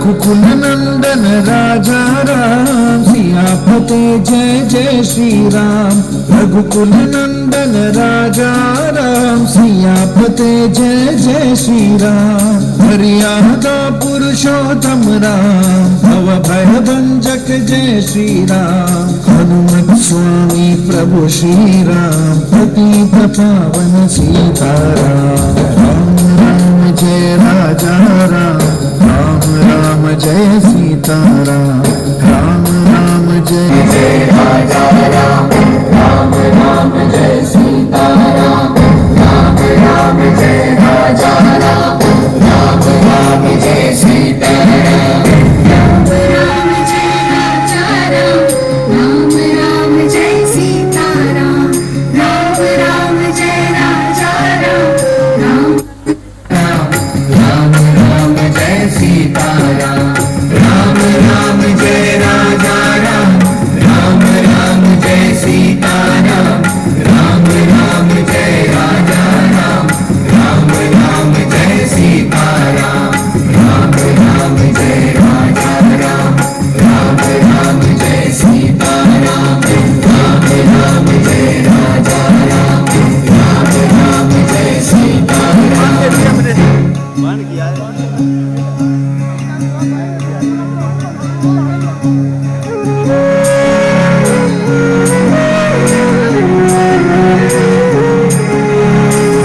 रघुकुल नंदन राजा राम, सियापते जय जय श्री राम। रघुकुल नंदन राजा राम, सियापते जय जय श्री राम। मर्यादा पुरुषोत्तम राम, भव भय भंजक जय श्री राम। हनुमत स्वामी प्रभु श्री राम, पतित पावन सीताराम। राम राम जय राजा राम, राम राम जय सीताराम। राम राम जय जय राजा राम, राम राम जय सीताराम। राम राम जय राजा राम, राम राम जय सीताराम। राम राम जय राजा राम, राम राम जय सीताराम। राम राम जय राजा राम, राम राम जय सीताराम। राम राम जय राजा राम, राम राम जय सीताराम। राम राम जय राजा राम, राम राम जय सीताराम। राम राम जय राजा राम, राम राम जय सीताराम। राम राम जय राजा राम, राम राम जय सीताराम।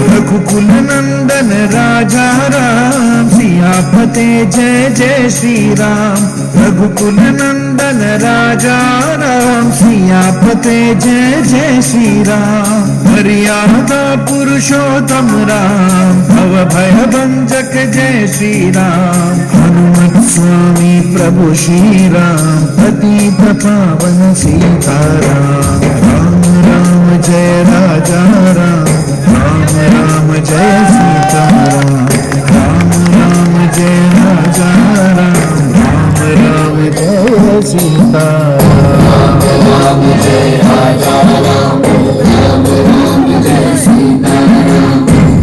रघुकुल नंदन राजा राम, सियापते जय जय श्री राम। रघुकुल नंदन राजा राम, सियापते जय जय श्री राम। मर्यादा पुरुषोत्तम राम, भव भय भंजक जय श्री राम। हनुमत स्वामी प्रभु श्री राम, पतित पावन सीताराम। राम राम जय राजा राम, राम राम जय सीताराम। राम राम जय राजा राम, राम राम जय सीताराम। राम जय राजा राम, राम राम जय सीताराम।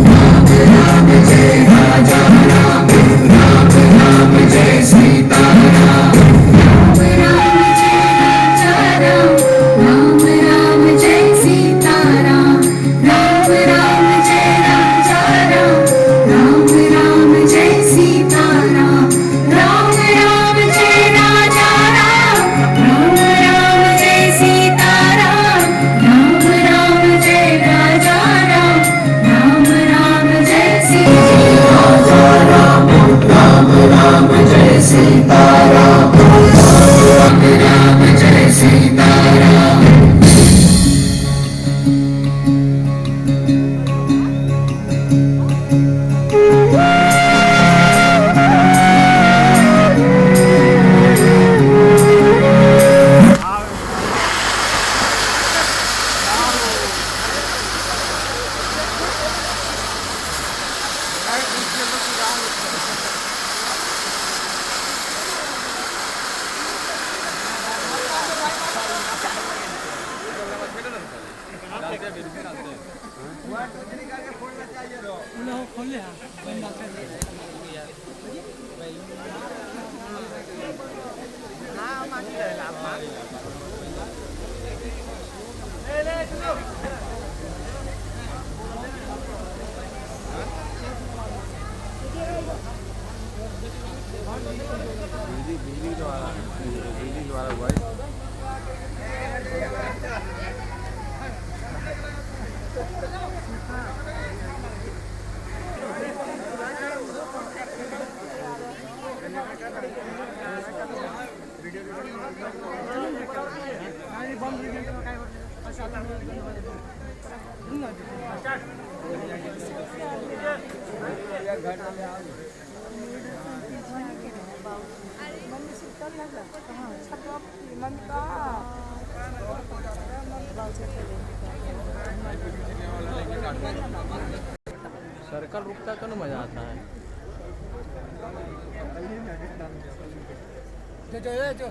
राम राम जय राजा राम, राम राम जय सीताराम। राम राम जय राजा राम, राम राम जय सीताराम। राम राम जय राजा राम, राम राम जय सीताराम। राम राम जय राजा राम, राम राम जय सीताराम। राम राम जय राजा राम, राम राम जय सीताराम। राम राम जय सीताराम। राम राम जय सीताराम। सर्कल रुकता तो ना मजा आता है। जो